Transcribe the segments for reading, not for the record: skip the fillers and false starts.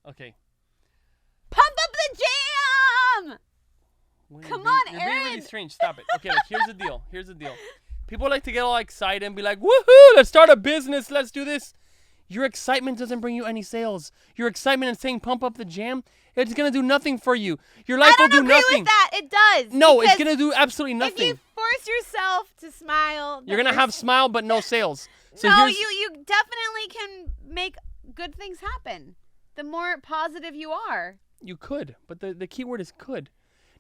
Okay. Pump up the jam! Come on, You're Aaron. being really strange. Stop it. Okay, here's the deal. People like to get all excited and be like, woohoo, let's start a business. Let's do this. Your excitement doesn't bring you any sales. Your excitement in saying pump up the jam, it's going to do nothing for you. Your life will do nothing. I don't agree with that. It does. No, it's going to do absolutely nothing. If you force yourself to smile, you're going to have smile but no sales. So no, you definitely can make good things happen. The more positive you are. You could, but the key word is could.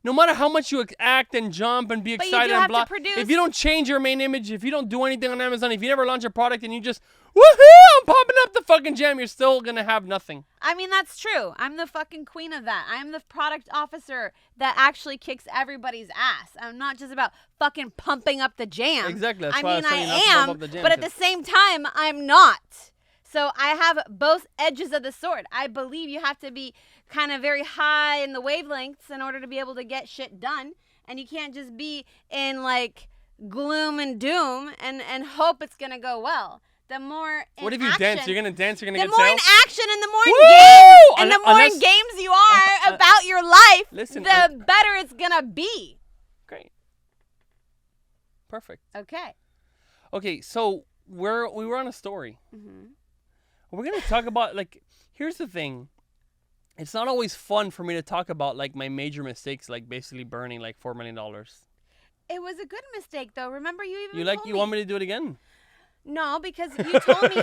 No matter how much you act and jump and be excited and blah, if you don't change your main image, if you don't do anything on Amazon, if you never launch a product and you just, woohoo, I'm pumping up the fucking jam, you're still going to have nothing. I mean, that's true. I'm the fucking queen of that. I'm the product officer that actually kicks everybody's ass. I'm not just about fucking pumping up the jam. Exactly. That's I why mean, I am, but at the same time, I'm not. So I have both edges of the sword. I believe you have to be kind of very high in the wavelengths in order to be able to get shit done. And you can't just be in like gloom and doom and hope it's going to go well. The more in what if you action, dance? You're going to dance, you're going to get sales? The more in action and the more in games and the more in games you are about your life, the better it's going to be. Great. Perfect. Okay, so we were on a story. Mm-hmm. We're going to talk about, like, here's the thing. It's not always fun for me to talk about, like, my major mistakes, like basically burning, like, $4 million. It was a good mistake, though. Remember, you want me to do it again? No, because you told me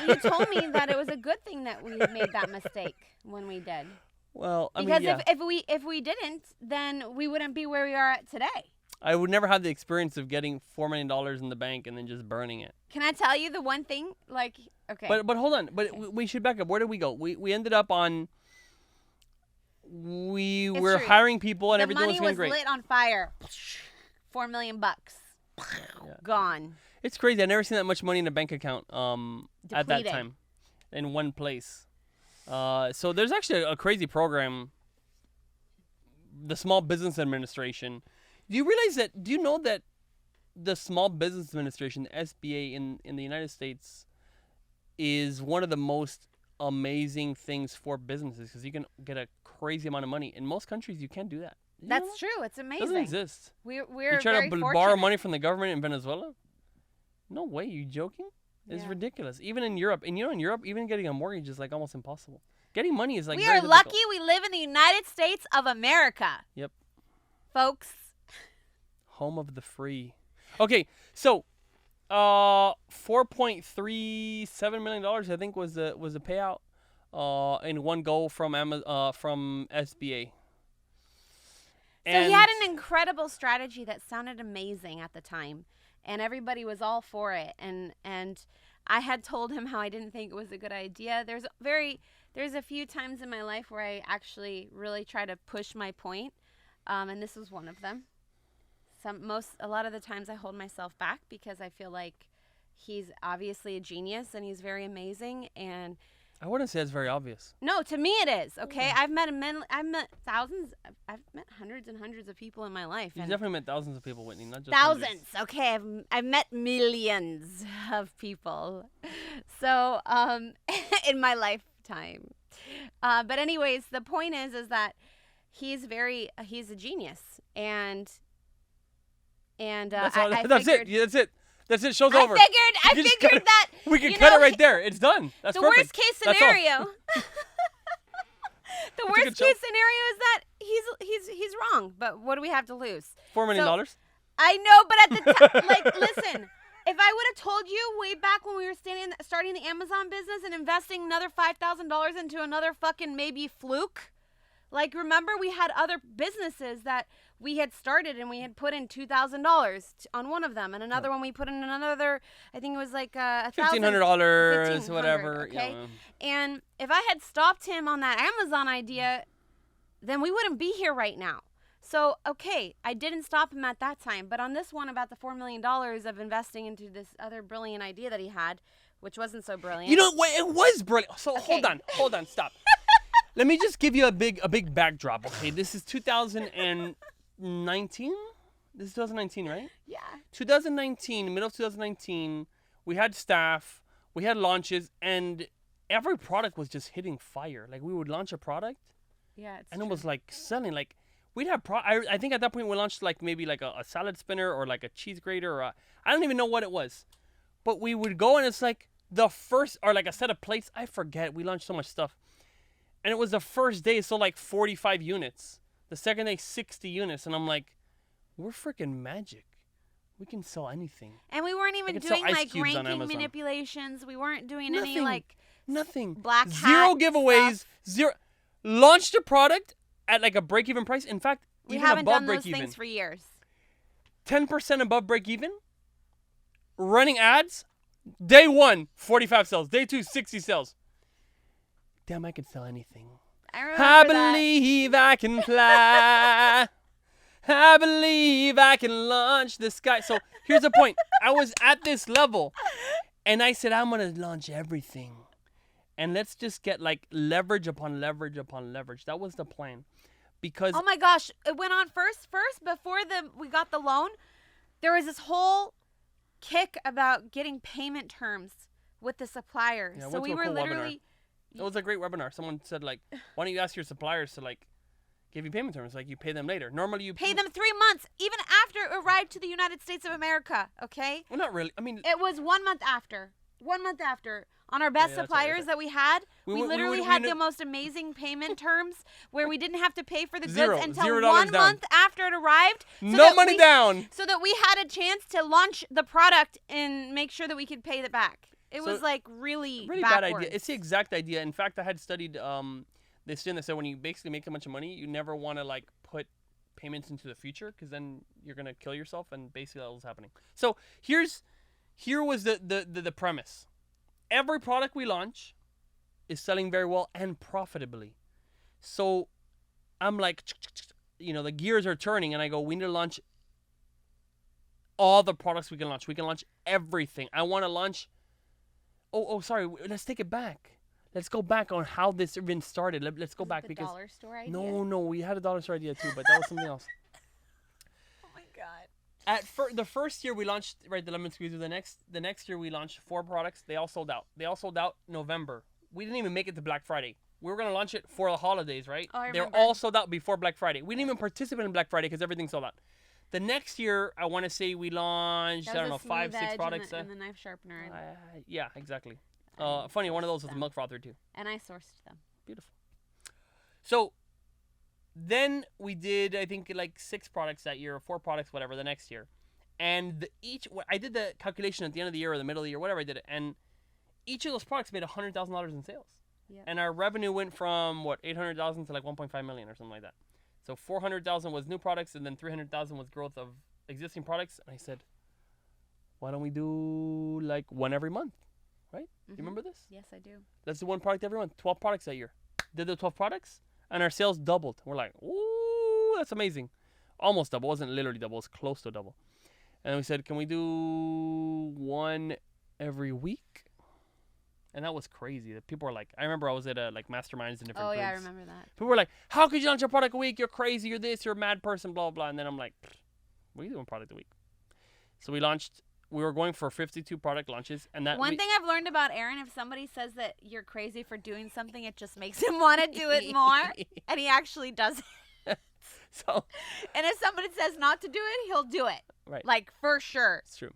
that it was a good thing that we made that mistake when we did. Well, because if we didn't, then we wouldn't be where we are at today. I would never have the experience of getting $4 million in the bank and then just burning it. Can I tell you the one thing? Like, okay. But hold on. But we should back up. Where did we go? We ended up on. We were hiring people and everything was going great. The money was lit on fire. $4 million. Gone. It's crazy. I never seen that much money in a bank account at that time in one place. So there's actually a crazy program, the Small Business Administration. Do you know that the Small Business Administration, the SBA in the United States, is one of the most amazing things for businesses because you can get a crazy amount of money. In most countries, you can't do that. That's true. It's amazing. It doesn't exist. We're you try very to fortunate. borrow money from the government in Venezuela? No way. You joking? It's ridiculous. Even in Europe. And in Europe, even getting a mortgage is like almost impossible. Getting money is like we very are difficult. lucky we live in the United States of America. Yep. Folks. Home of the free. Okay, so $4.37 million I think was the payout in one go from SBA. So he had an incredible strategy that sounded amazing at the time, and everybody was all for it. And I had told him how I didn't think it was a good idea. There's a few times in my life where I actually really try to push my point, and this was one of them. A lot of the times I hold myself back because I feel like he's obviously a genius and he's very amazing. And I wouldn't say it's very obvious. No, to me it is. Okay, I've met thousands. I've met hundreds and hundreds of people in my life. You've definitely met thousands of people, Whitney, not just thousands. Hundreds. Okay, I've met millions of people. So in my lifetime. But anyways, the point is that he's a genius and that's it. That's it. Show's over. I figured that we can cut it right there. It's done. That's the perfect. worst case scenario. The worst case scenario is that he's wrong. But what do we have to lose? $4 million. I know, but at the time, like, listen. If I would have told you way back when we were starting the Amazon business and investing another $5,000 into another fucking maybe fluke, like, remember we had other businesses that we had started and we had put in $2,000 on one of them, and another one we put in another. I think it was like $1,500, whatever. Okay, yeah. And if I had stopped him on that Amazon idea, then we wouldn't be here right now. So, okay, I didn't stop him at that time. But on this one about the $4 million of investing into this other brilliant idea that he had, which wasn't so brilliant. You know what? It was brilliant. So hold on, stop. Let me just give you a big backdrop, okay? This is 2019? This is 2019, right? Yeah. 2019, middle of 2019, we had staff, we had launches, and every product was just hitting fire. Like we would launch a product. Yeah, it's and true. it was like selling. Like we'd have I think at that point we launched like maybe like a salad spinner or like a cheese grater or I don't even know what it was. But we would go and it's like the first or like a set of plates. I forget. We launched so much stuff. And it was the first day, so like 45 units. The second day, 60 units. And I'm like, we're freaking magic. We can sell anything. And we weren't even doing like ranking manipulations. We weren't doing any like nothing. Black hat zero giveaways. Stuff. Zero. Launched a product at like a break-even price. In fact, we even haven't above done those break-even. things for years. 10% above break-even. Running ads. Day 1, 45 sales. Day 2, 60 sales. Damn, I can sell anything. I believe I can fly. I believe I can launch the sky. So here's the point. I was at this level, and I said, I'm going to launch everything. And let's just get like leverage upon leverage upon leverage. That was the plan. Because oh my gosh, it went on first before we got the loan. There was this whole kick about getting payment terms with the suppliers. Yeah, so we were literally. Webinar. It was a great webinar. Someone said like, why don't you ask your suppliers to like give you payment terms? Like you pay them later. Normally you pay them 3 months, even after it arrived to the United States of America. Okay. Well, not really. I mean, it was 1 month after. 1 month after. On our best suppliers that we had, we literally had the most amazing payment terms where we didn't have to pay for the goods until 1 month after it arrived. No money down. So that we had a chance to launch the product and make sure that we could pay it back. It was like really bad idea. It's the exact idea. In fact, I had studied this thing that said when you basically make a bunch of money, you never want to like put payments into the future because then you're gonna kill yourself, and basically that was happening. So here was the premise. Every product we launch is selling very well and profitably. So I'm like, the gears are turning, and I go, we need to launch all the products we can launch. We can launch everything. I want to launch. Oh, sorry. Let's take it back. Let's go back on how this even started. Let's go back because dollar store idea? No, we had a dollar store idea too, but that was something else. Oh my god. The first year we launched the lemon squeezer. The next year we launched 4 products. They all sold out. November. We didn't even make it to Black Friday. We were gonna launch it for the holidays, right? Oh, I They were remember. all sold out before Black Friday. We didn't even participate in Black Friday because everything sold out. The next year, I want to say we launched 5, 6 products. And the knife sharpener. Yeah, exactly. Funny, one of those was a milk frother too. And I sourced them. Beautiful. So then we did, I think, like 6 products that year, or 4 products, whatever, the next year. And I did the calculation at the end of the year or the middle of the year, whatever I did it. And each of those products made $100,000 in sales. Yep. And our revenue went from, $800,000 to like 1.5 million or something like that. So 400,000 was new products, and then 300,000 was growth of existing products. And I said, why don't we do like one every month? Right? Mm-hmm. You remember this? Yes, I do. Let's do one product every month. 12 products that year. Did the 12 products, and our sales doubled. We're like, ooh, that's amazing. Almost double. It wasn't literally double. It was close to double. And we said, can we do one every week? And that was crazy. People were like, I remember I was at like masterminds in different groups. Oh, yeah, I remember that. People were like, how could you launch a product a week? You're crazy. You're this. You're a mad person, blah, blah. And then I'm like, we do one product a week. So we were going for 52 product launches. And that one thing I've learned about Aaron, if somebody says that you're crazy for doing something, it just makes him want to do it more. And he actually does it. And if somebody says not to do it, he'll do it. Right. Like, for sure. It's true.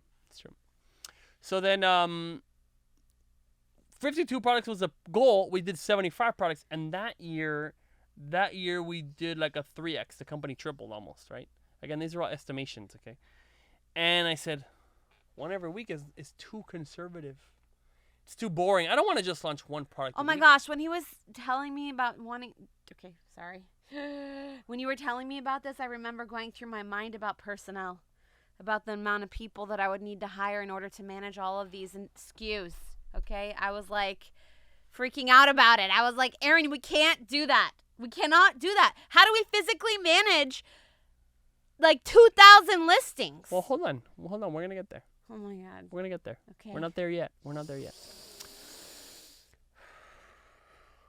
So then 52 products was a goal. We did 75 products. And that year we did like a 3x. The company tripled almost, right? Again, these are all estimations, okay? And I said, one every week is too conservative. It's too boring. I don't want to just launch one product Oh my gosh, when he was telling me about wanting... Okay, sorry. When you were telling me about this, I remember going through my mind about personnel. About the amount of people that I would need to hire in order to manage all of these SKUs. Okay? I was like freaking out about it. I was like, Aaron, we can't do that. We cannot do that. How do we physically manage like 2,000 listings? Well, hold on. We're going to get there. Oh my God. We're going to get there. Okay. We're not there yet.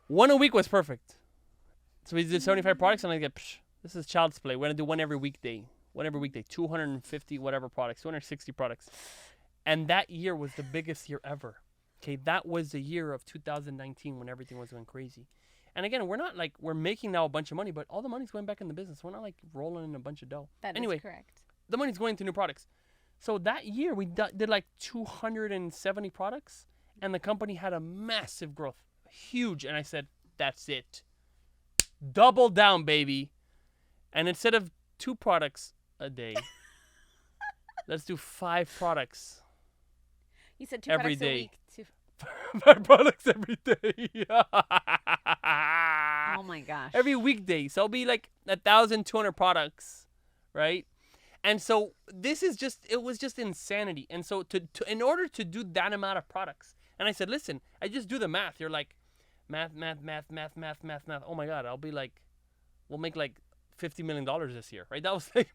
One a week was perfect. So we did 75 products, and I get, this is child's play. We're going to do one every weekday. 250 whatever products, 260 products. And that year was the biggest year ever. Okay, that was the year of 2019 when everything was going crazy. And again, we're not like we're making now a bunch of money, but all the money's going back in the business. We're not like rolling in a bunch of dough. That anyway, is correct. The money's going to new products. So that year we did like 270 products, and the company had a massive growth, huge. And I said, that's it. Double down, baby. And instead of 2 products a day, let's do 5 products. You said 2 every products day. a week. 5 products every day. Oh my gosh. Every weekday. So it'll be like 1,200 products, right? And so it was just insanity. And so in order to do that amount of products, and I said, listen, I just do the math. You're like, math. Oh my God, we'll make like $50 million this year, right? That was like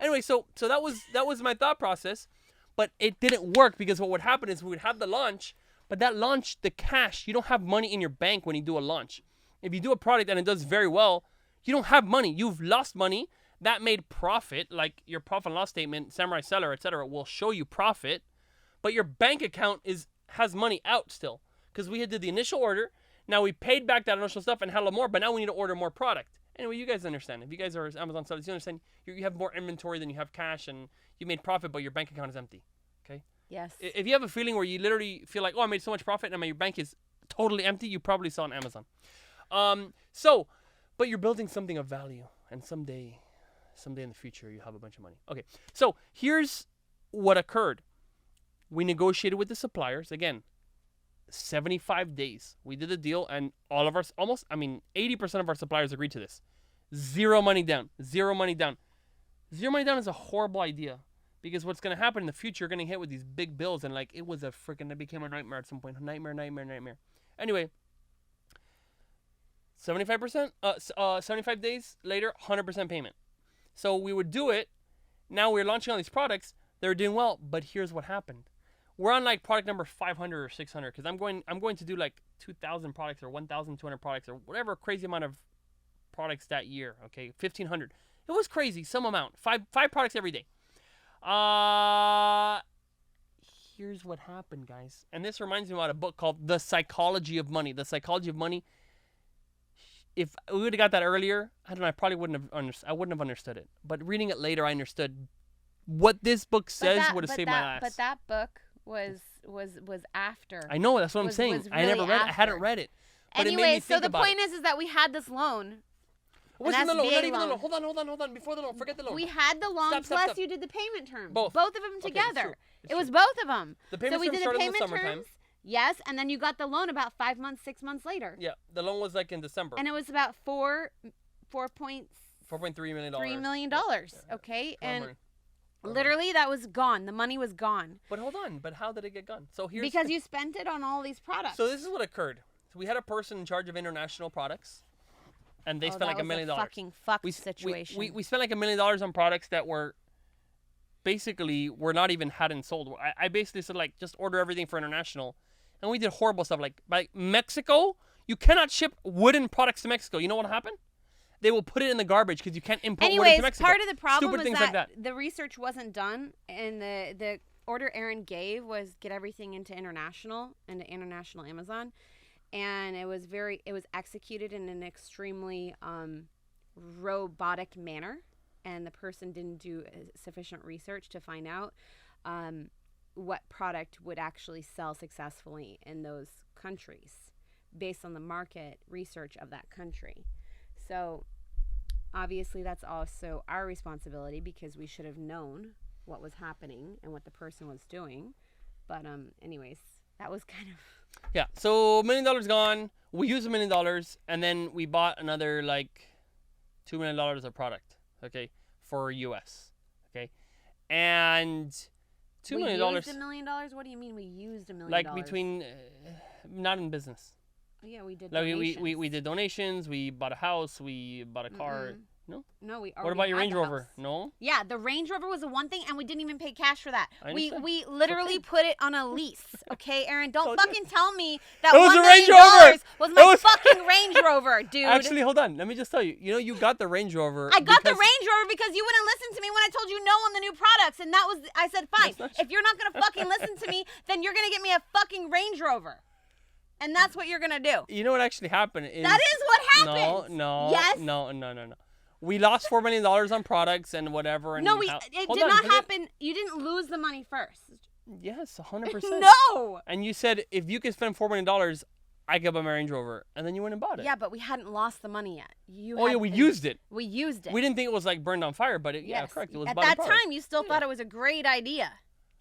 anyway, so that was my thought process, but it didn't work because what would happen is we would have the launch, but that launch, the cash, you don't have money in your bank when you do a launch. If you do a product and it does very well, you don't have money. You've lost money. That made profit, like your profit and loss statement, Samurai Seller, etc., will show you profit, but your bank account has money out still because we had did the initial order. Now we paid back that initial stuff and had a little more, but now we need to order more product. Anyway, you guys understand. If you guys are Amazon sellers, you understand you have more inventory than you have cash, and you made profit, but your bank account is empty. Okay? Yes. If you have a feeling where you literally feel like, oh, I made so much profit, and your bank is totally empty, you probably saw on Amazon. But you're building something of value, and someday in the future, you have a bunch of money. Okay, so here's what occurred. We negotiated with the suppliers. Again, 75 days. We did a deal, and all of our, 80% of our suppliers agreed to this. Zero money down. Zero money down is a horrible idea because what's going to happen in the future, you're going to hit with these big bills, and like, it became a nightmare at some point. Nightmare. Anyway, 75%, 75 days later, 100% payment. So we would do it. Now we're launching all these products. They're doing well, but here's what happened. We're on like product number 500 or 600 because I'm going to do like 2,000 products or 1,200 products or whatever crazy amount of products that year. Okay, 1,500. It was crazy, some amount. Five products every day. Here's what happened, guys. And this reminds me about a book called The Psychology of Money. The Psychology of Money. If we would have got that earlier, I don't know, I probably wouldn't have understood it. But reading it later, I understood what this book says would have saved my ass. But that book was after. I know, that's what I'm saying. I never read it. I hadn't read it. But anyway, so the point is that we had this loan. Wasn't the loan? Not even the loan. Hold on. Before the loan, forget the loan. We had the loan Stop. You did the payment terms. Both of them together. Okay, it was both of them. The payment terms started in the summertime. Yes, and then you got the loan about 5 months, 6 months later. Yeah, the loan was like in December. And it was about $4.3 million. $3 million. Okay, and literally that was gone. The money was gone. But hold on. But how did it get gone? Because you spent it on all these products. So this is what occurred. So we had a person in charge of international products, and they spent like $1 million. Fucking situation. We spent like $1 million on products that were not even hadn't sold. I basically said like just order everything for international. And we did horrible stuff. Like Mexico, you cannot ship wooden products to Mexico. You know what happened? They will put it in the garbage because you can't import wood to Mexico. Part of the problem Stupid was things like that. The research wasn't done, and the order Aaron gave was get everything into international Amazon, and it was executed in an extremely robotic manner, and the person didn't do sufficient research to find out what product would actually sell successfully in those countries based on the market research of that country. So obviously that's also our responsibility because we should have known what was happening and what the person was doing. But anyways, that was kind of... Yeah, so $1 million gone. We used $1 million, and then we bought another like $2 million of product, okay, for US, okay? And... $2 million. We used $1 million? What do you mean we used $1 million? Like between, not in business. Yeah, we did like donations. we did donations. We bought a house. We bought a car. No. No, we already What about your had Range the Rover? house. No. Yeah, the Range Rover was the one thing, and we didn't even pay cash for that. We literally Okay. put it on a lease. Okay, Aaron, don't So fucking tell me that It was $1 a million Range Rover. was my fucking Range Rover, dude. Actually, hold on. Let me just tell you. You know, you got the Range Rover. I got the Range Rover because you wouldn't listen to me when I told you no on the new products, and that was I said fine. If you're not gonna fucking listen to me, then you're gonna get me a fucking Range Rover. And that's what you're going to do. You know what actually happened? That is what happened. No. Yes. No. We lost $4 million on products and whatever. And no, it did not happen. You didn't lose the money first. Yes, 100%. No. And you said, if you could spend $4 million, I could buy my Range Rover. And then you went and bought it. Yeah, but we hadn't lost the money yet. We used it. We used it. We didn't think it was like burned on fire, but yes. Correct. It was at that time, you still thought it was a great idea.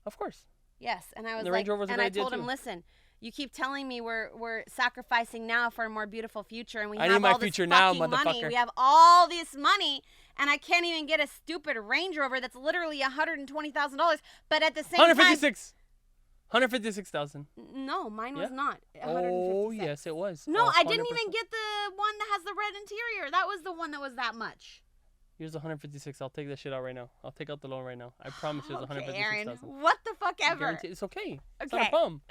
Of course. Yes, and I was the Range Rover's a great idea told him, listen, you keep telling me we're sacrificing now for a more beautiful future, and we I have need my all this future fucking now, money. motherfucker. We have all this money, and I can't even get a stupid Range Rover that's literally $120,000. But at the same time, $156,000. No, mine was not. Oh yes, it was. No, I didn't even get the one that has the red interior. That was the one that was that much. Here's 156. I'll take that shit out right now. I'll take out the loan right now. I promise you, it's 156,000. Aaron, what the fuck ever? It's okay. It's okay. not a problem.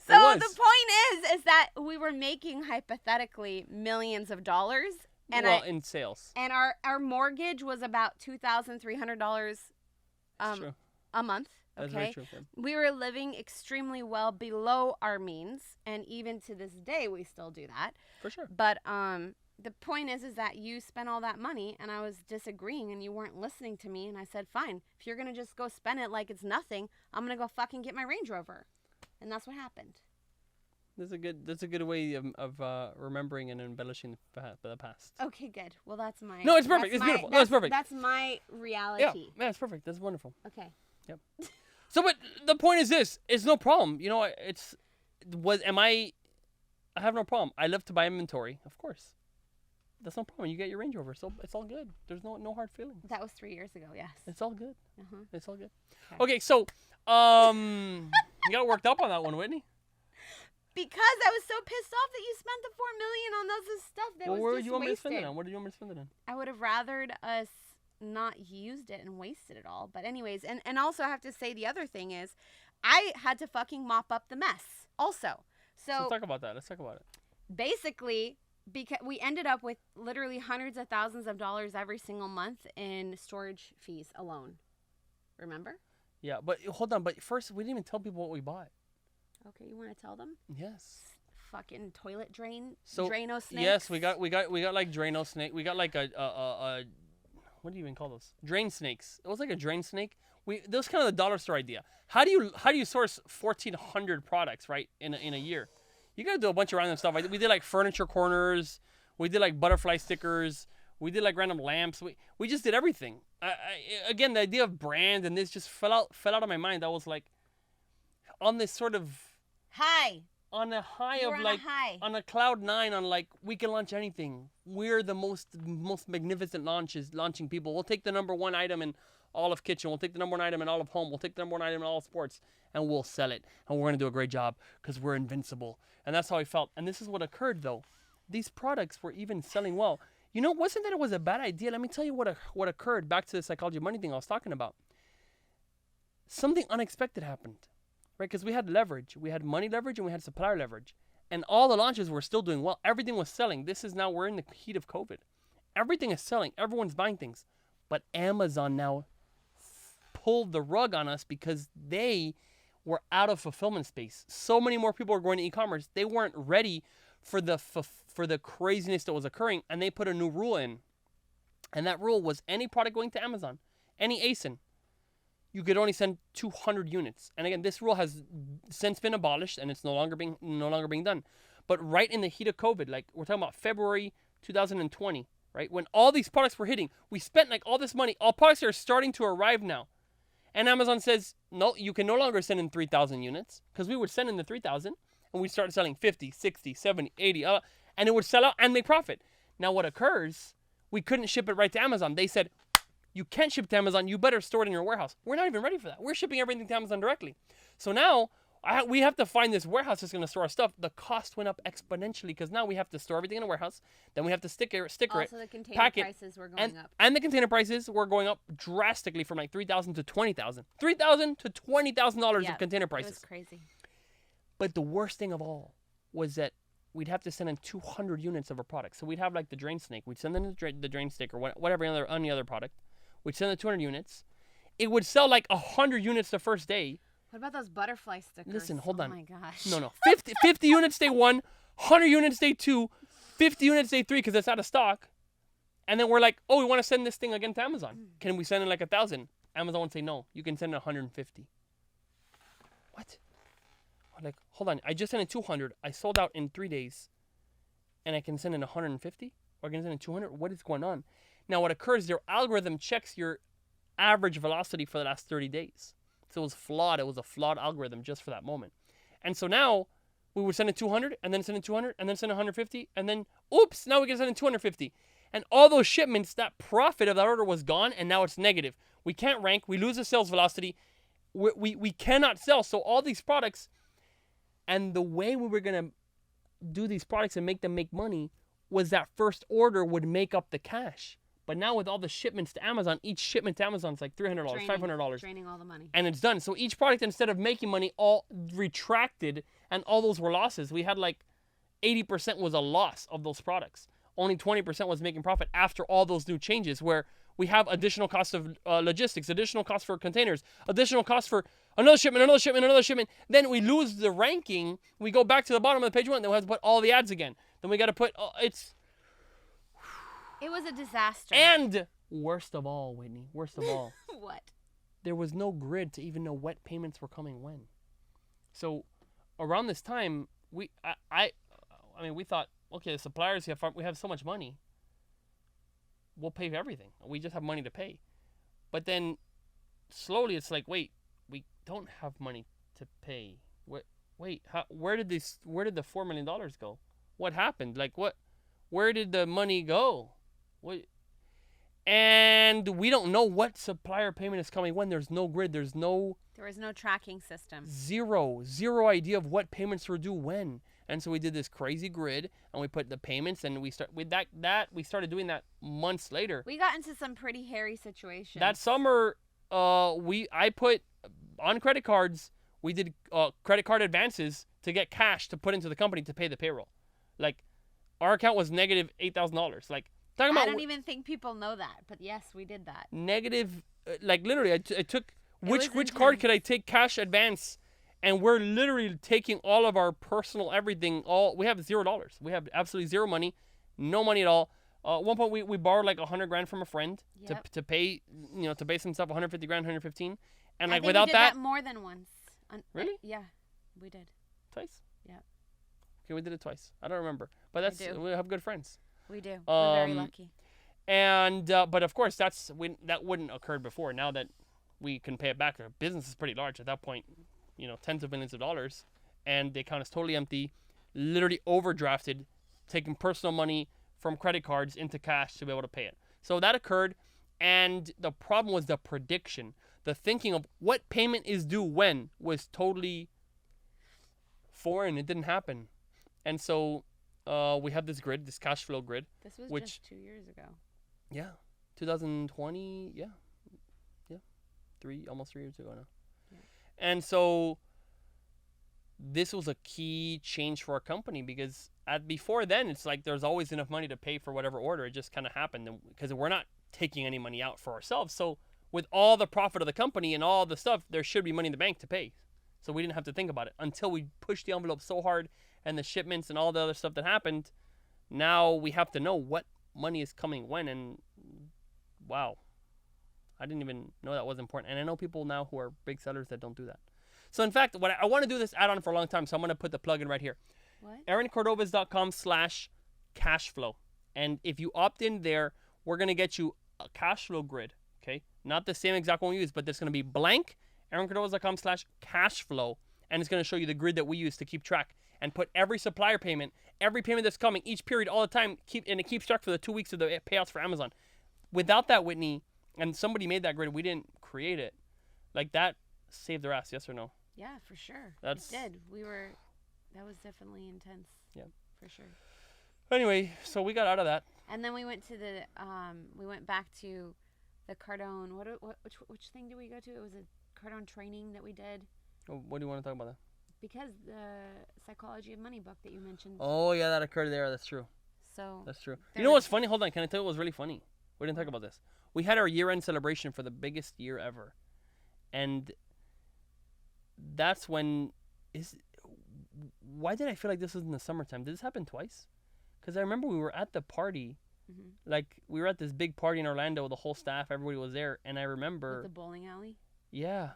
So the point is that we were making hypothetically millions of dollars, and in sales, and our mortgage was about $2,300 a month. That's okay, very true. We were living extremely well below our means, and even to this day, we still do that. For sure. But the point is that you spent all that money, and I was disagreeing, and you weren't listening to me, and I said, fine, if you're gonna just go spend it like it's nothing, I'm gonna go fucking get my Range Rover, and that's what happened. That's a good way of remembering and embellishing the past. Okay, good. Well, that's my. No, it's perfect. It's beautiful. No, it's perfect. That's my reality. Yeah, it's perfect. That's wonderful. Okay. Yep. So, but the point is this: it's no problem. You know, I have no problem. I love to buy inventory, of course. That's no problem. You get your Range Rover, so it's all good. There's no hard feelings. That was 3 years ago. Yes. It's all good. Uh-huh. It's all good. Okay, so you got worked up on that one, Whitney. Because I was so pissed off that you spent the $4 million on those stuff that was just wasted. Where did you want me to spend it on? What did you want me to spend it on? I would have rathered us not used it and wasted it all. But anyways, and also I have to say the other thing is, I had to fucking mop up the mess also. So let's talk about that. Let's talk about it. Basically, because we ended up with literally hundreds of thousands of dollars every single month in storage fees alone. Remember? Yeah, but hold on. But first, we didn't even tell people what we bought. Okay, you want to tell them? Yes. Fucking toilet drain. So Drano snakes. Yes, we got like Drano snake. We got like a what do you even call those? Drain snakes. It was like a drain snake. That was kind of the dollar store idea. How do you source 1,400 products right in a year? You gotta do a bunch of random stuff. We did like furniture corners. We did like butterfly stickers. We did like random lamps. We just did everything. Again, the idea of brand and this just fell out of my mind. I was like, on this sort of high. On a high You're of on like a high. On a cloud 9 on like we can launch anything. We're the most magnificent launching people. We'll take the number one item in all of kitchen. We'll take the number one item in all of home. We'll take the number one item in all of sports, and we'll sell it. And we're gonna do a great job because we're invincible. And that's how I felt. And this is what occurred though. These products were even selling well. You know, it wasn't that it was a bad idea. Let me tell you what occurred. Back to the psychology of money thing I was talking about. Something unexpected happened. Right, because we had leverage. We had money leverage and we had supplier leverage. And all the launches were still doing well. Everything was selling. We're in the heat of COVID. Everything is selling. Everyone's buying things. But Amazon now pulled the rug on us because they were out of fulfillment space. So many more people were going to e-commerce. They weren't ready for the craziness that was occurring. And they put a new rule in. And that rule was any product going to Amazon, any ASIN, you could only send 200 units. And again, this rule has since been abolished and it's no longer being done. But right in the heat of COVID, like we're talking about February 2020, right? When all these products were hitting, we spent like all this money. All products are starting to arrive now. And Amazon says, no, you can no longer send in 3,000 units because we would send in the 3,000 and we started selling 50, 60, 70, 80, and it would sell out and make profit. Now what occurs, we couldn't ship it right to Amazon. They said, you can't ship to Amazon. You better store it in your warehouse. We're not even ready for that. We're shipping everything to Amazon directly. So now we have to find this warehouse that's going to store our stuff. The cost went up exponentially because now we have to store everything in a warehouse. Then we have to sticker it, also, the container prices were going up. And the container prices were going up drastically from like $3,000 to $20,000. $3,000 to $20,000 of container prices. It was crazy. But the worst thing of all was that we'd have to send in 200 units of a product. So we'd have like the drain snake. We'd send in the drain stick or whatever any other product. We'd send in 200 units. It would sell like 100 units the first day. What about those butterfly stickers? Listen, hold on. Oh my gosh. No. 50 units day 1, 100 units day 2, 50 units day 3 because it's out of stock. And then we're like, oh, we want to send this thing again to Amazon. Can we send in like 1,000? Amazon would say no. You can send in 150. What? Like, hold on. I just sent in 200. I sold out in 3 days. And I can send in 150? Or I can send in 200? What is going on? Now, what occurs, their algorithm checks your average velocity for the last 30 days. So it was flawed. It was a flawed algorithm just for that moment. And so now we would send in 200 and then send in 200 and then send in 150 and then, oops, now we can send in 250. And all those shipments, that profit of that order was gone and now it's negative. We can't rank. We lose the sales velocity. We cannot sell. So all these products, and the way we were going to do these products and make them make money was that first order would make up the cash. But now with all the shipments to Amazon, each shipment to Amazon is like $300, $500. Draining all the money. And it's done. So each product, instead of making money, all retracted, and all those were losses. We had like 80% was a loss of those products. Only 20% was making profit after all those new changes where we have additional costs of logistics, additional costs for containers, additional costs for another shipment. Then we lose the ranking. We go back to the bottom of the page one, then we have to put all the ads again. Then we got to put, It was a disaster. And worst of all, Whitney, worst of all. What? There was no grid to even know what payments were coming when. So around this time, we thought, okay, the suppliers, we have so much money. We'll pay for everything. We just have money to pay. But then slowly it's like, wait, we don't have money to pay. Where did the $4 million go? What happened? Like where did the money go? And we don't know what supplier payment is coming when. There's no grid. There was no tracking system. Zero idea of what payments were due when. And so we did this crazy grid, and we put the payments, and we started doing that months later. We got into some pretty hairy situations. That summer, I put on credit cards. We did credit card advances to get cash to put into the company to pay the payroll. Like, our account was negative $8,000. Like, talking about. I don't even think people know that, but yes, we did that. Negative, like literally, I took which card could I take cash advance. And we're literally taking all of our personal everything. We have $0. We have absolutely zero money, no money at all. At one point, we borrowed like $100,000 from a friend to pay, to pay some stuff. $150,000, $115,000, and like without we did that more than once. Really? Yeah, we did. Twice? Yeah. Okay, we did it twice. I don't remember, but we have good friends. We do. We're very lucky. And but of course, that wouldn't occurred before. Now that we can pay it back, our business is pretty large at that point. Tens of millions of dollars, and the account is totally empty, literally overdrafted, taking personal money from credit cards into cash to be able to pay it. So that occurred, and the problem was the prediction. The thinking of what payment is due when was totally foreign. It didn't happen. And so we have this grid, this cash flow grid. This was just 2 years ago. Yeah. 2020, yeah. Almost 3 years ago now. And so this was a key change for our company because before then, it's like there's always enough money to pay for whatever order. It just kind of happened because we're not taking any money out for ourselves. So with all the profit of the company and all the stuff, there should be money in the bank to pay. So we didn't have to think about it until we pushed the envelope so hard and the shipments and all the other stuff that happened. Now we have to know what money is coming when. And wow. I didn't even know that was important. And I know people now who are big sellers that don't do that. So in fact, I want to do this add-on for a long time. So I'm going to put the plug in right here. What? AaronCordovez.com/cashflow. And if you opt in there, we're going to get you a cash flow grid. Okay. Not the same exact one we use, but there's going to be blank AaronCordovez.com/cashflow. And it's going to show you the grid that we use to keep track and put every supplier payment, every payment that's coming, each period, all the time, and it keeps track for the 2 weeks of the payouts for Amazon. Without that, Whitney, and somebody made that grid, we didn't create it. Like, that saved their ass, yes or no? Yeah, for sure. It did. That was definitely intense. Yeah. For sure. Anyway, so we got out of that. And then we went to we went back to the Cardone. Which thing did we go to? It was a Cardone training that we did. Oh, what do you want to talk about that? Because the Psychology of Money book that you mentioned. Oh, yeah, that occurred there. That's true. So. That's true. You know what's funny? Hold on. Can I tell you what was really funny? We didn't talk about this. We had our year-end celebration for the biggest year ever. And that's when... Why did I feel like this was in the summertime? Did this happen twice? Because I remember we were at the party. Mm-hmm. Like, we were at this big party in Orlando with the whole staff. Everybody was there. And I remember... With the bowling alley? Yeah.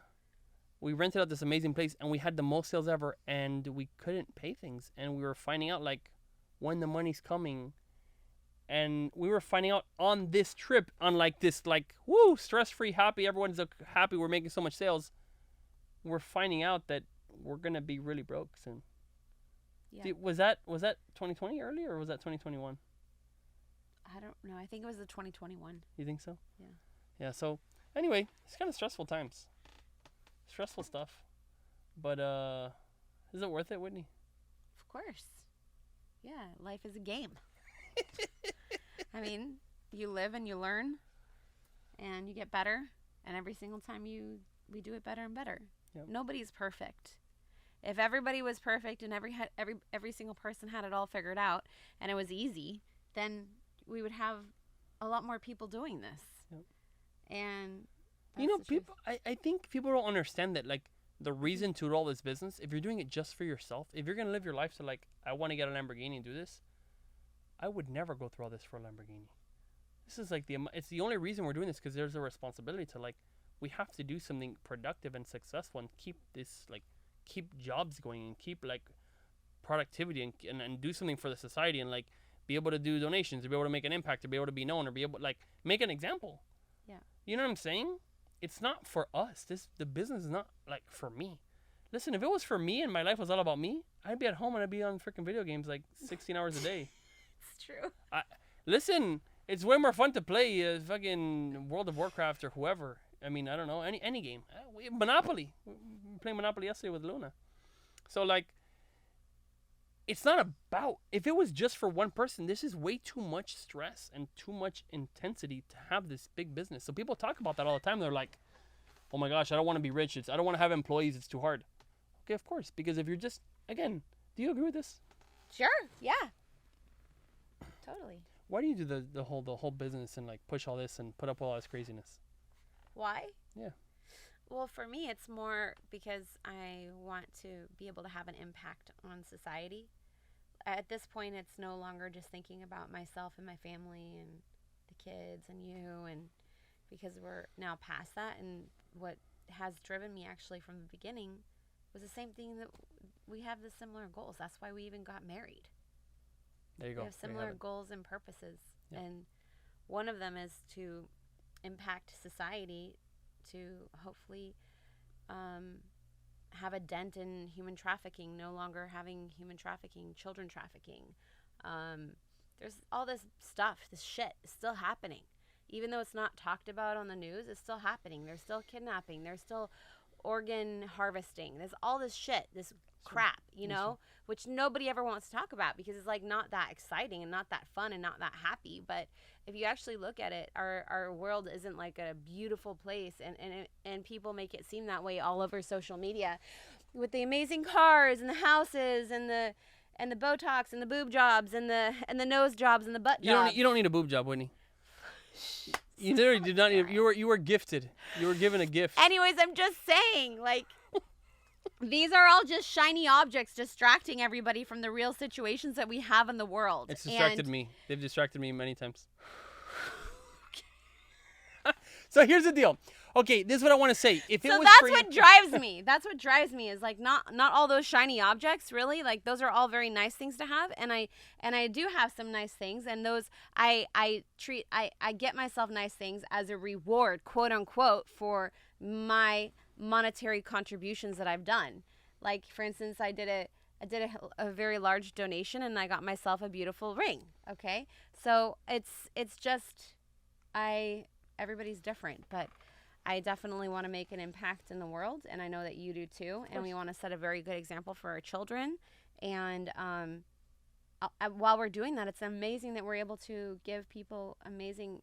We rented out this amazing place. And we had the most sales ever. And we couldn't pay things. And we were finding out, like, when the money's coming. And we were finding out on this trip, on, like, this, like, woo, stress-free, happy. Everyone's happy. We're making so much sales. We're finding out that we're going to be really broke soon. Yeah. Was that 2020 early or was that 2021? I don't know. I think it was the 2021. You think so? Yeah. Yeah. So anyway, it's kind of stressful times. Stressful stuff. But is it worth it, Whitney? Of course. Yeah. Life is a game. I mean, you live and you learn and you get better. And every single time we do it better and better. Yep. Nobody's perfect. If everybody was perfect and every single person had it all figured out and it was easy, then we would have a lot more people doing this. Yep. And people, I think people don't understand that, like, the reason to do all this business, if you're doing it just for yourself, if you're going to live your life so, like, I want to get a Lamborghini and do this, I would never go through all this for a Lamborghini. This is like it's the only reason we're doing this, because there's a responsibility to, like, we have to do something productive and successful and keep this, like, keep jobs going and keep, like, productivity and do something for the society and, like, be able to do donations, to be able to make an impact, to be able to be known, or be able to, like, make an example. Yeah. You know what I'm saying? It's not for us. The business is not, like, for me. Listen, if it was for me and my life was all about me, I'd be at home and I'd be on freaking video games like 16 hours a day. It's true. Listen, it's way more fun to play fucking World of Warcraft or whoever. I mean, I don't know, any game. Monopoly. We were playing Monopoly yesterday with Luna. So, like, it's not about, if it was just for one person, this is way too much stress and too much intensity to have this big business. So people talk about that all the time. They're like, oh my gosh, I don't want to be rich. I don't want to have employees. It's too hard. Okay, of course. Because if you're just, again, do you agree with this? Sure. Yeah. Totally. Why do you do the whole business and, like, push all this and put up all this craziness? Why? Yeah. Well, for me, it's more because I want to be able to have an impact on society. At this point, it's no longer just thinking about myself and my family and the kids and you, and because we're now past that. And what has driven me actually from the beginning was the same thing, that we have the similar goals. That's why we even got married. There you go. We have similar goals and purposes. Yep. And one of them is to impact society, to hopefully have a dent in human trafficking, no longer having human trafficking, children trafficking. There's all this stuff, this shit is still happening. Even though it's not talked about on the news, it's still happening. There's still kidnapping. There's still organ harvesting. There's all this shit, this crap, you know, which nobody ever wants to talk about because it's, like, not that exciting and not that fun and not that happy. But if you actually look at it, our world isn't, like, a beautiful place, and people make it seem that way all over social media with the amazing cars and the houses and the Botox and the boob jobs and the nose jobs and the butt jobs. You don't need a boob job, Whitney. You literally did not need. You were gifted. You were given a gift. Anyways, I'm just saying, like, these are all just shiny objects distracting everybody from the real situations that we have in the world. It's distracted me. They've distracted me many times. So here's the deal. Okay, this is what I want to say. What drives me. That's what drives me is, like, not all those shiny objects, really. Like, those are all very nice things to have, and I do have some nice things, and those I get myself nice things as a reward, quote unquote, for my monetary contributions that I've done. Like, for instance, I did a very large donation, and I got myself a beautiful ring. Okay, so it's just everybody's different, but I definitely want to make an impact in the world, and I know that you do too. And we want to set a very good example for our children. And while we're doing that, it's amazing that we're able to give people amazing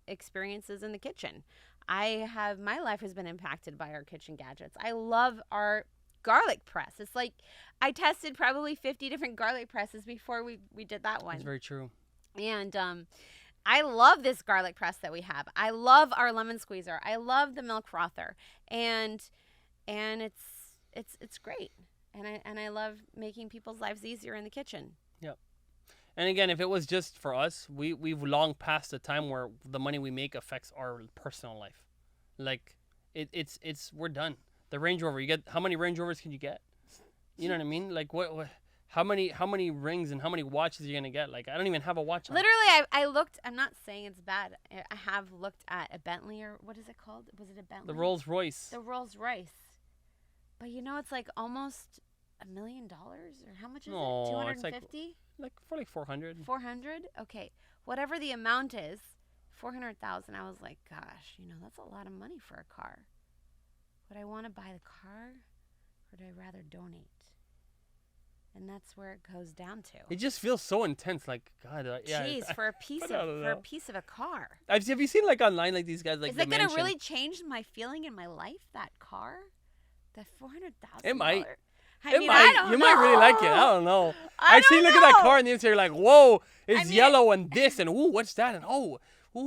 experiences in the kitchen. My life has been impacted by our kitchen gadgets. I love our garlic press. It's like I tested probably 50 different garlic presses before we did that one. That's very true. And I love this garlic press that we have. I love our lemon squeezer. I love the milk frother, and it's great. And I love making people's lives easier in the kitchen. Yep. And again, if it was just for us, we've long passed the time where the money we make affects our personal life. Like it's we're done. The Range Rover, you get how many Range Rovers can you get? You know what I mean? Like what how many rings and how many watches are you gonna get? Like I don't even have a watch on. Literally, I looked. I'm not saying it's bad. I have looked at a Bentley, or what is it called? Was it a Bentley? The Rolls Royce. The Rolls Royce. But it's like almost $1 million, or how much is it? 250? Like for like 400. 400? Okay, whatever the amount is, 400,000. I was like, gosh, that's a lot of money for a car. Would I want to buy the car, or would I rather donate? And that's where it goes down to. It just feels so intense. Like God, yeah. Jeez, for a piece of a car. Have you seen like online like these guys like? Is it gonna really change my feeling in my life? That car, that $400,000. It might. I don't you know. might really like it. I don't know. I've seen look at that car and the inside. You're like, whoa, it's yellow and this and ooh, what's that? And ooh,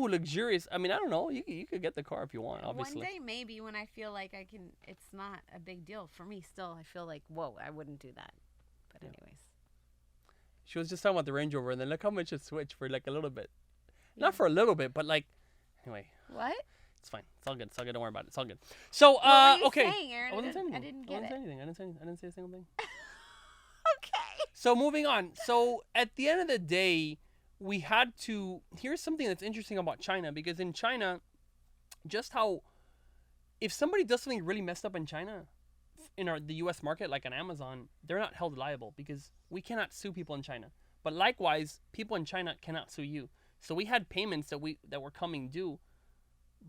luxurious. I mean, I don't know. You could get the car if you want. Obviously. One day maybe when I feel like I can. It's not a big deal for me. Still, I feel like whoa, I wouldn't do that. But anyways. She was just talking about the Range Rover, and then look how much it switched for like a little bit. Yeah. Not for a little bit, but like, anyway. What? It's fine. It's all good. It's all good. Don't worry about it. It's all good. So, what were you okay. saying, Aaron? I wasn't saying anything. I didn't get it. I didn't say a single thing. Okay. So moving on. So at the end of the day, we had to. Here's something that's interesting about China, because in China, just how, if somebody does something really messed up in China, in the U.S. market, like on Amazon, they're not held liable because we cannot sue people in China. But likewise, people in China cannot sue you. So we had payments that were coming due,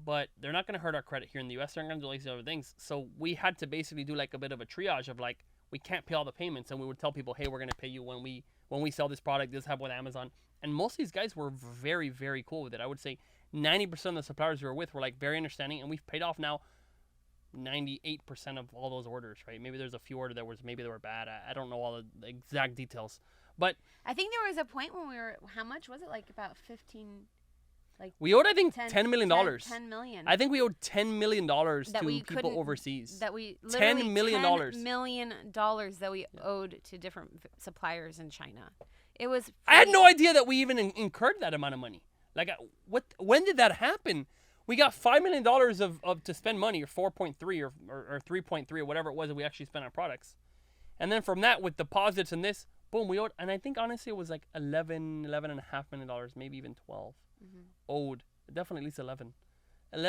but they're not going to hurt our credit here in the U.S. They're not going to do like these other things. So we had to basically do like a bit of a triage of like, we can't pay all the payments, and we would tell people, hey, we're going to pay you when we sell this product. This happen with Amazon. And most of these guys were very, very cool with it. I would say 90% of the suppliers we were with were like very understanding, and we've paid off now 98% of all those orders, right? Maybe there's a few orders that they were bad. I don't know all the exact details, but I think there was a point when we were, how much was it? Like about 15, like we owed, I think, $10 million. $10 million. I think we owed $10 million to people overseas. That we $10 million. $10 million that we owed to different suppliers in China. It was. I had no idea that we even incurred that amount of money. Like, when did that happen? We got $5 million of to spend money, or 4.3 or 3.3 or whatever it was that we actually spent on products. And then from that, with deposits and this, boom, we owed. And I think honestly it was like $11.5 million, maybe even 12 owed. Definitely at least $11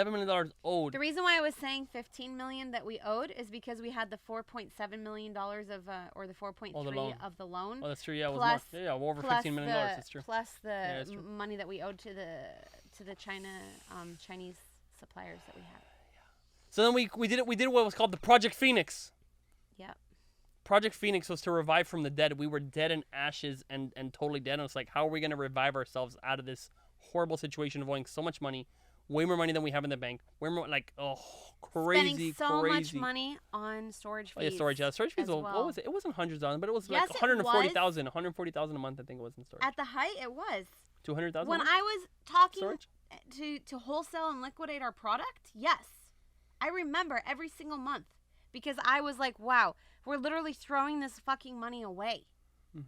million owed. The reason why I was saying $15 million that we owed is because we had the $4.7 million of or the 4.3 of the loan. Oh, that's true. Yeah, plus, it was more. Over $15 million. That's true. Plus the money that we owed to the Chinese suppliers that we had. So then we did what was called the Project Phoenix. Yep. Project Phoenix was to revive from the dead. We were dead in ashes and totally dead. And it's like, how are we going to revive ourselves out of this horrible situation of owing so much money, way more money than we have in the bank, way more, like, crazy, spending so much money on storage fees. Oh, yeah, storage. Yeah, storage fees. Well. What was it? It wasn't hundreds of dollars, but it was yes, like 140,000. 140,000 a month, I think it was in storage. At the height, it was 200,000. When I was talking to wholesale and liquidate our product, yes, I remember every single month, because I was like, wow, we're literally throwing this fucking money away,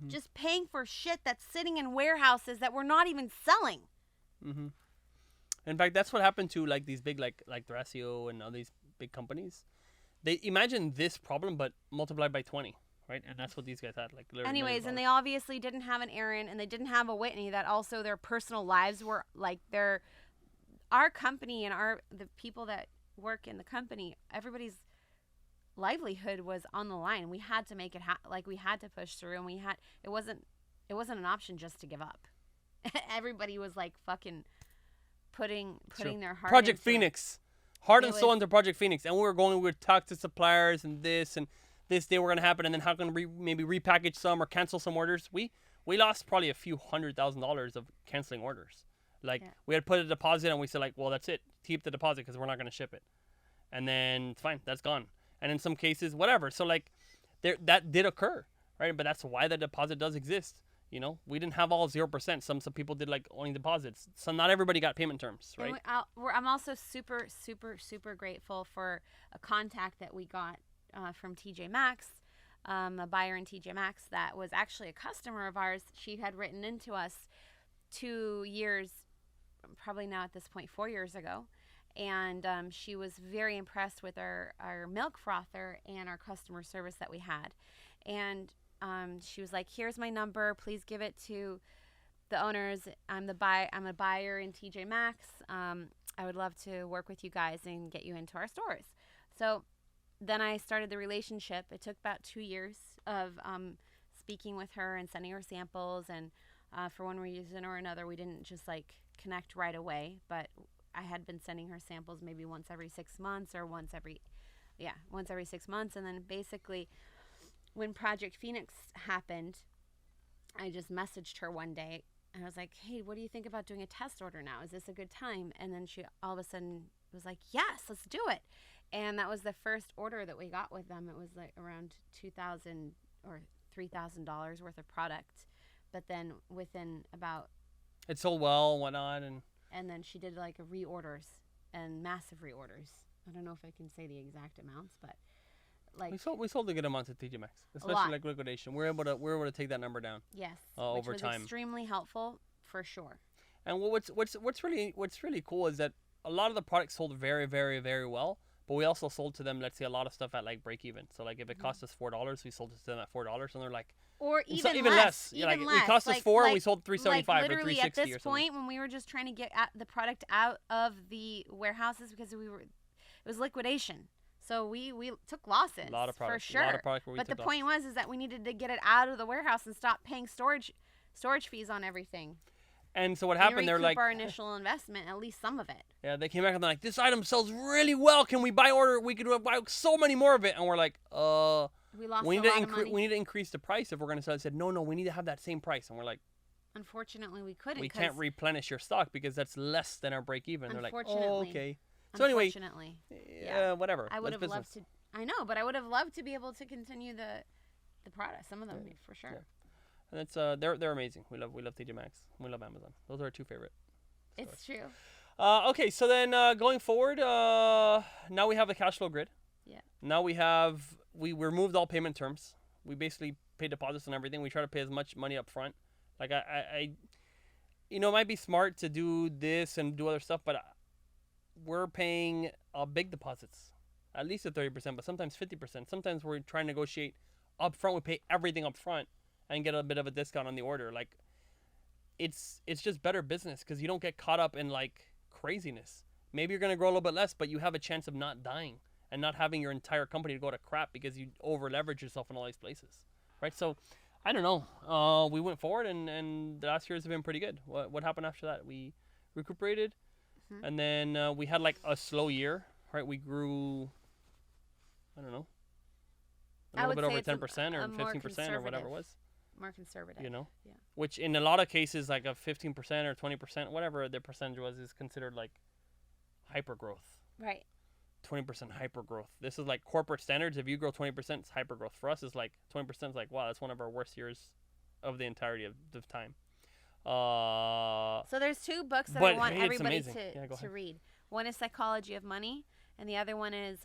just paying for shit that's sitting in warehouses that we're not even selling. Mm-hmm. In fact, that's what happened to like these big like Thrasio and all these big companies. They imagine this problem but multiplied by 20, right? And that's what these guys had. Like, anyways, and they obviously didn't have an Aaron, and they didn't have a Whitney. That also their personal lives were like our company and the people that work in the company. Everybody's livelihood was on the line. We had to make it we had to push through, and it wasn't an option just to give up. Everybody was like fucking putting their heart Project into Phoenix. Heart and soul into Project Phoenix. And we would talk to suppliers and this day were going to happen. And then how can we maybe repackage some or cancel some orders? We lost probably a few $100,000 of canceling orders. Like, we had put a deposit and we said, like, well, that's it. Keep the deposit because we're not going to ship it. And then, it's fine. That's gone. And in some cases, whatever. So, like, that did occur, right? But that's why the deposit does exist. You know, we didn't have all 0%. Some people did, like, only deposits. So not everybody got payment terms, right? I'm also super, super, super grateful for a contact that we got from TJ Maxx, a buyer in TJ Maxx that was actually a customer of ours. She had written into us 2 years, probably now at this point 4 years ago, and she was very impressed with our milk frother and our customer service that we had. And she was like, here's my number, please give it to the owners. I'm a buyer in TJ Maxx. I would love to work with you guys and get you into our stores. So then I started the relationship. It took about 2 years of speaking with her and sending her samples, and for one reason or another, we didn't just like connect right away, but I had been sending her samples maybe once every 6 months or once every 6 months. And then basically when Project Phoenix happened, I just messaged her one day and I was like, hey, what do you think about doing a test order now? Is this a good time? And then she all of a sudden was like, yes, let's do it. And that was the first order that we got with them. It was like around $2,000 or $3,000 worth of product. But then within about... It sold well and whatnot. And then she did like reorders and massive reorders. I don't know if I can say the exact amounts, but like... We sold a good amount at TJ Maxx, especially like liquidation. We're able to take that number down. Yes. Over which was time. Extremely helpful for sure. And what's really cool is that a lot of the products sold very, very, very well. But we also sold to them, let's say, a lot of stuff at like break even. So like if it cost us $4, we sold it to them at $4, and they're like, or even less. Even less. It cost us $4, and we sold $3.75 or $3.60 literally at this point when we were just trying to get the product out of the warehouses because it was liquidation. So we took losses. A lot of product, for sure. A lot of product but the point was that we needed to get it out of the warehouse and stop paying storage fees on everything. And so what happened? They're like, our initial investment, at least some of it. Yeah, they came back and they're like, this item sells really well. Can we buy order? We could buy so many more of it. And we're like, we lost a lot of money. We need to increase the price if we're going to sell it. I said, no, we need to have that same price. And we're like, unfortunately, we couldn't. We can't replenish your stock because that's less than our break even. They're like, oh, okay. So anyway, yeah, whatever. I would have loved to. I know, but I would have loved to be able to continue the product. Some of them, for sure. Yeah. And it's they're amazing. We love TJ Maxx. We love Amazon. Those are our two favorite stores. It's true. Okay, so then going forward, now we have the cash flow grid. Yeah. Now we removed all payment terms. We basically pay deposits and everything. We try to pay as much money up front. Like I it might be smart to do this and do other stuff, but we're paying big deposits, at least at 30%, but sometimes 50%. Sometimes we're trying to negotiate up front. We pay everything up front and get a bit of a discount on the order. Like, it's just better business because you don't get caught up in like craziness. Maybe you're gonna grow a little bit less, but you have a chance of not dying and not having your entire company to go to crap because you over leverage yourself in all these places, right? So, I don't know. We went forward and the last years have been pretty good. What happened after that? We recuperated, and then we had like a slow year, right? We grew, I don't know, a little bit over 10% or 15% or whatever it was. More conservative, Yeah. Which in a lot of cases, like a 15% or 20%, whatever the percentage was, is considered like hyper growth. Right. 20% hyper growth. This is like corporate standards. If you grow 20%, it's hyper growth. For us, it's like 20% is like, wow, that's one of our worst years of the entirety of the time. So there's two books that I want everybody to read. One is Psychology of Money, and the other one is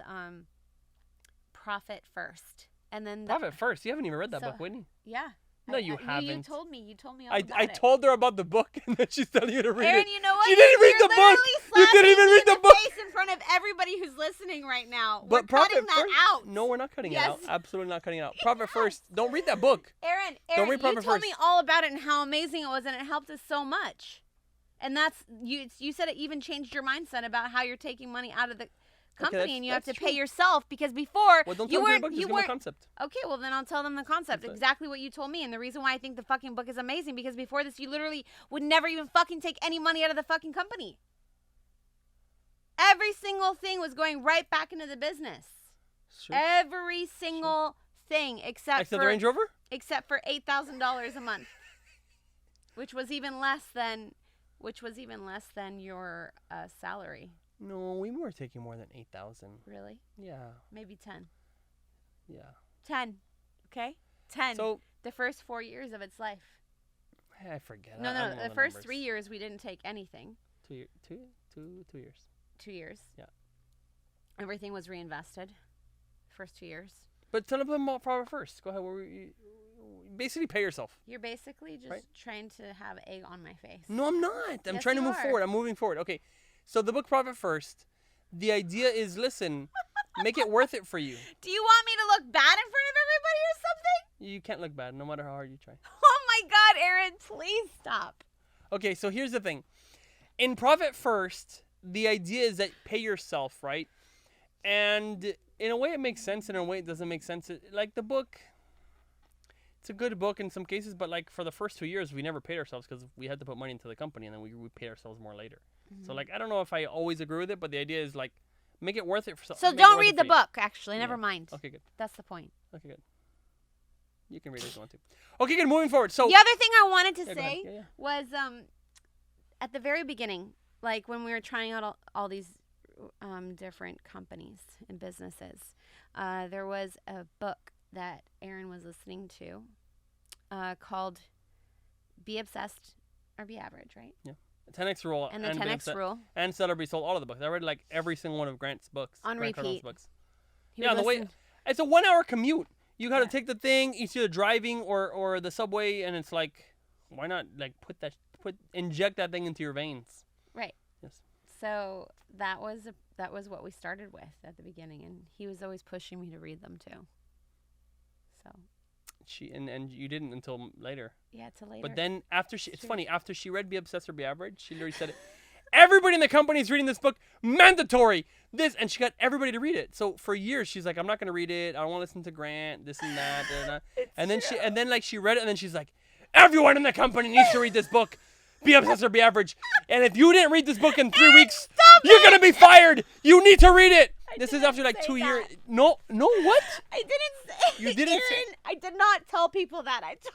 Profit First. And then Profit First. You haven't even read that book, Whitney. Yeah. No, you haven't. You told me all about it. I told her about the book, and then she's telling you to read it. Aaron, you know what? She didn't read the book. You didn't even read the book. Face in front of everybody who's listening right now. But we're cutting that out. No, we're not cutting it out. Absolutely not cutting it out. Profit First. Don't read that book. Aaron, don't read Profit you told me all about it and how amazing it was, and it helped us so much. And that's you said it even changed your mindset about how you're taking money out of the company, and you have to pay yourself because before don't you weren't. Just give them the concept. Okay, well then I'll tell them the concept. Exactly what you told me, and the reason why I think the fucking book is amazing because before this you literally would never even fucking take any money out of the fucking company. Every single thing was going right back into the business. Sure. Every single thing except for the Range Rover? Except for $8,000 a month. Which was even less than your salary. No, we were taking more than 8,000. Really? Yeah. Maybe 10. Yeah. 10. Okay? 10. So the first 4 years of its life. I forget. No, I don't know the first 3 years we didn't take anything. 2 years. 2 years. Yeah. Everything was reinvested. First 2 years. But tell them about profit first. Go ahead. You basically pay yourself. You're basically just trying to have egg on my face. No, I'm not. I'm trying to move forward. I'm moving forward. Okay. So the book Profit First, the idea is, listen, make it worth it for you. Do you want me to look bad in front of everybody or something? You can't look bad no matter how hard you try. Oh my God, Aaron, please stop. Okay, so here's the thing. In Profit First, the idea is that pay yourself, right? And in a way it makes sense, in a way it doesn't make sense. Like the book, it's a good book in some cases, but like for the first 2 years, we never paid ourselves because we had to put money into the company, and then we paid ourselves more later. Mm-hmm. So like, I don't know if I always agree with it, but the idea is like, make it worth it for something. So don't read the book, actually. Never mind. Okay, good. That's the point. Okay, good. You can read it if you want to. Okay, good. Moving forward. So the other thing I wanted to say was at the very beginning, like when we were trying out all these different companies and businesses, there was a book that Aaron was listening to called Be Obsessed or Be Average, right? Yeah. 10X Rule. And the 10X Rule. And Sell or Be Sold, all of the books. I read like every single one of Grant's books. On repeat. Books. Yeah, the way it's a 1 hour commute. You got to take the thing, it's either driving or the subway, and it's like, why not like inject that thing into your veins? Right. Yes. So that was what we started with at the beginning, and he was always pushing me to read them too. So. And you didn't until later. Yeah, till later. But then it's funny, after she read Be Obsessed or Be Average, she literally said it. Everybody in the company is reading this book. Mandatory. And she got everybody to read it. So for years, she's like, I'm not going to read it. I don't want to listen to Grant, this and that. And then she read it, and then she's like, everyone in the company needs to read this book. Be Obsessed or Be Average. And if you didn't read this book in 3 weeks, you're going to be fired. You need to read it. This is after like 2 years. No, what? I didn't say. You didn't say. I did not tell people that. I told you.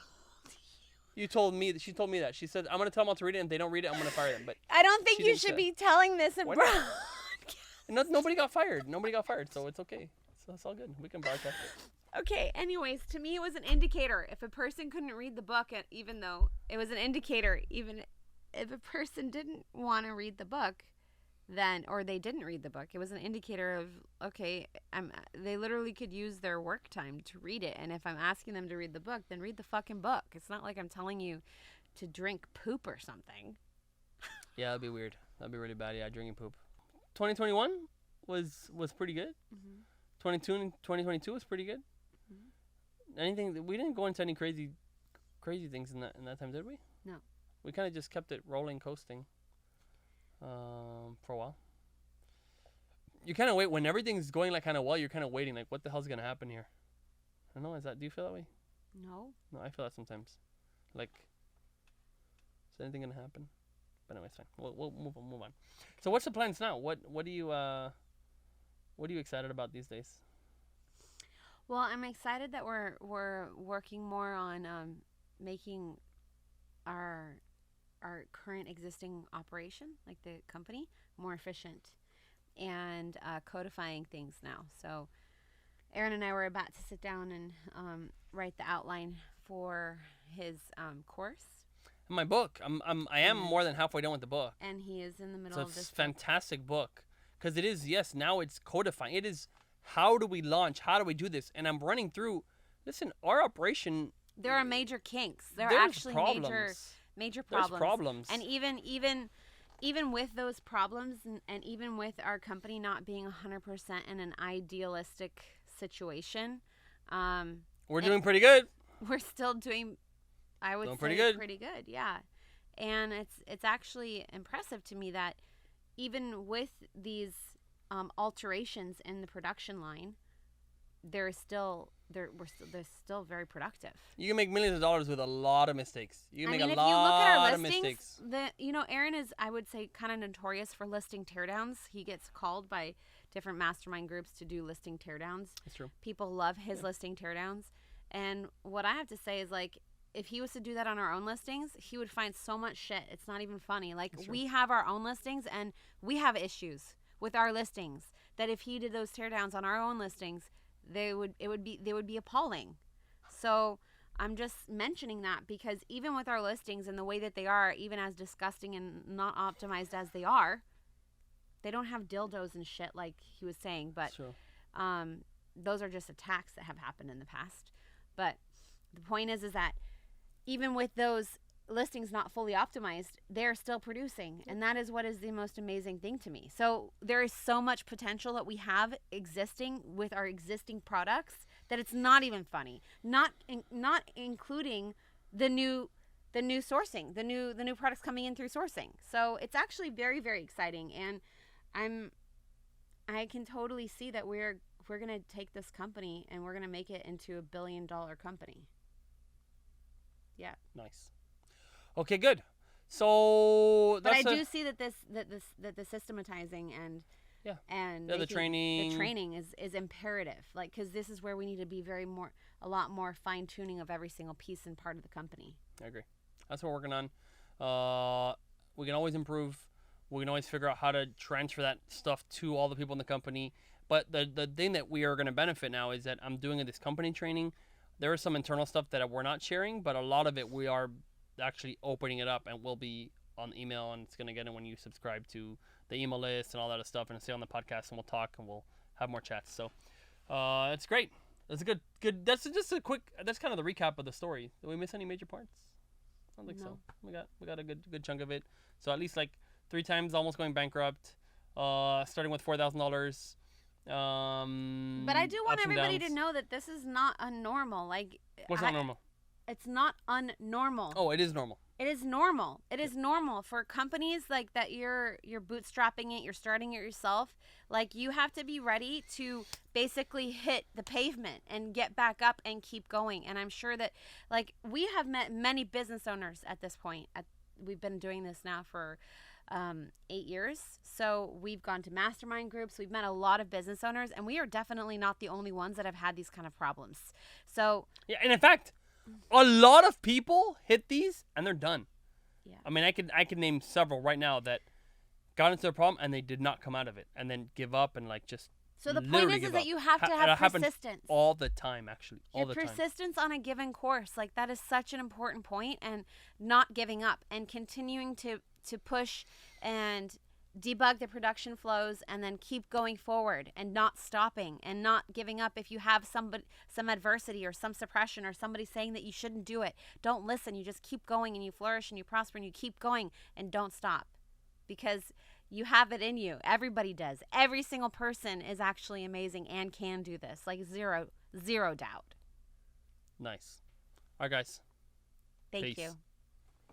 You told me that. She told me that. She said, I'm going to tell them all to read it, and if they don't read it, I'm going to fire them. But I don't think you should be telling this in broadcast. Nobody got fired. So it's okay. So it's all good. We can broadcast it. Okay, anyways, to me it was an indicator. If a person couldn't read the book, even though it was an indicator, even if a person didn't want to read the book, or they didn't read the book, it was an indicator of, okay, they literally could use their work time to read it. And if I'm asking them to read the book, then read the fucking book. It's not like I'm telling you to drink poop or something. Yeah, that'd be weird. That'd be really bad. Yeah, drinking poop. 2021 was pretty good. Mm-hmm. 2022 was pretty good. Mm-hmm. We didn't go into any crazy things in that time, did we? No. We kind of just kept it rolling, coasting. For a while. You kind of wait when everything's going like kind of well. You're kind of waiting, like, what the hell's gonna happen here? I don't know. Do you feel that way? No. No, I feel that sometimes. Like, is anything gonna happen? But anyway, it's fine. We'll move on. So, what's the plans now? What are you excited about these days? Well, I'm excited that we're working more on making our current existing operation, like the company, more efficient, and codifying things now. So Aaron and I were about to sit down and write the outline for his course. My book. I am more than halfway done with the book. And he is in the middle of this. It's a fantastic book. Because it is, yes, now it's codifying. It is, how do we launch? How do we do this? And I'm running through, listen, our operation. There are major kinks. There are actually major problems. There's problems. And even with those problems, and even with our company not being 100% in an idealistic situation, we're doing pretty good. We're still doing, I would say, pretty good. Yeah. And it's actually impressive to me that even with these alterations in the production line, there is still they're still very productive. You can make millions of dollars with a lot of mistakes. You can make a lot of mistakes. If you look at our listings, Aaron is, I would say, kind of notorious for listing teardowns. He gets called by different mastermind groups to do listing teardowns. That's true. People love his listing teardowns. And what I have to say is, like, if he was to do that on our own listings, he would find so much shit. It's not even funny. Like, we have our own listings, and we have issues with our listings that if he did those teardowns on our own listings, they would be appalling. So I'm just mentioning that because even with our listings and the way that they are, even as disgusting and not optimized as they are, they don't have dildos and shit like he was saying. But those are just attacks that have happened in the past. But the point is that even with those listings not fully optimized, they're still producing. And that is what is the most amazing thing to me. So there is so much potential that we have existing with our existing products that it's not even funny. Not including the new sourcing, the new products coming in through sourcing. So it's actually very, very exciting. And I can totally see that we're going to take this company and we're going to make it into $1 billion company. Yeah. Nice. Okay, good. So but I do see that the systematizing and the training is imperative. Like, because this is where we need to be a lot more fine tuning of every single piece and part of the company. I agree. That's what we're working on. We can always improve. We can always figure out how to transfer that stuff to all the people in the company. But the thing that we are going to benefit now is that I'm doing this company training. There is some internal stuff that we're not sharing, but a lot of it we are actually opening it up and will be on email, and it's going to get in when you subscribe to the email list and all that stuff, and stay on the podcast, and we'll talk and we'll have more chats. So it's great. That's a good that's just a quick, that's kind of the recap of the story. Did we miss any major parts? I don't think so. We got a good chunk of it. So at least like 3 times almost going bankrupt, starting with $4,000. But I do want everybody to know that this is not unnormal. Like, what's not normal? It's not unnormal. Oh, it is normal. It is normal. It is normal for companies like that. You're bootstrapping it. You're starting it yourself. Like, you have to be ready to basically hit the pavement and get back up and keep going. And I'm sure that, like, we have met many business owners at this point. We've been doing this now for 8 years. So we've gone to mastermind groups. We've met a lot of business owners, and we are definitely not the only ones that have had these kind of problems. So yeah, and in fact, a lot of people hit these and they're done. Yeah. I mean, I could name several right now that got into a problem and they did not come out of it and then give up and like just. So the point is that you have to have persistence all the time, actually. All the time. Persistence on a given course, like, that is such an important point, and not giving up and continuing to push and debug the production flows, and then keep going forward and not stopping and not giving up. If you have some adversity or some suppression or somebody saying that you shouldn't do it, don't listen. You just keep going, and you flourish and you prosper, and you keep going and don't stop, because you have it in you. Everybody does. Every single person is actually amazing and can do this. Like, zero doubt. Nice. All right, guys. Thank you.